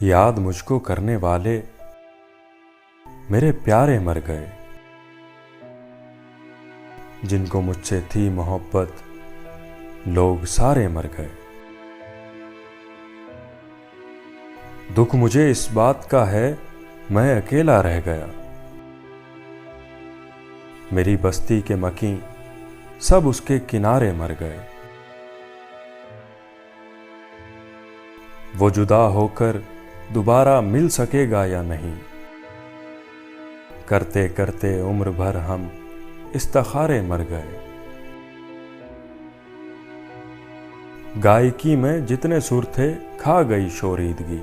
याद मुझको करने वाले मेरे प्यारे मर गए। जिनको मुझसे थी मोहब्बत लोग सारे मर गए। दुख मुझे इस बात का है मैं अकेला रह गया। मेरी बस्ती के मकीं सब उसके किनारे मर गए। वो जुदा होकर दोबारा मिल सकेगा या नहीं, करते करते उम्र भर हम इस्तिखारे मर गए। गायकी में जितने सुर थे खा गई शोरीदगी।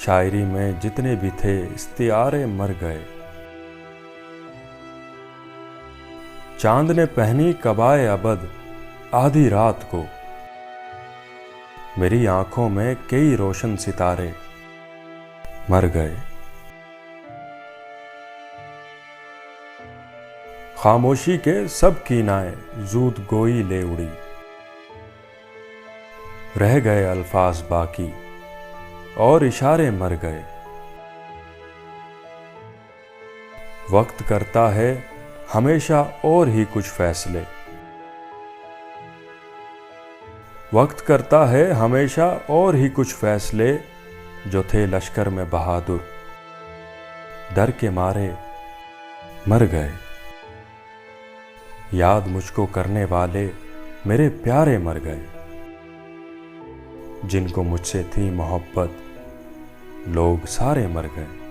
शायरी में जितने भी थे इस्तिआरे मर गए। चांद ने पहनी कबाए अबद आधी रात को। मेरी आंखों में कई रोशन सितारे मर गए। खामोशी के सब कीनाएं जूद गोई ले उड़ी। रह गए अल्फाज बाकी और इशारे मर गए। वक्त करता है हमेशा और ही कुछ फैसले। वक्त करता है हमेशा और ही कुछ फैसले। जो थे लश्कर में बहादुर डर के मारे मर गए। याद मुझको करने वाले मेरे प्यारे मर गए। जिनको मुझसे थी मोहब्बत लोग सारे मर गए।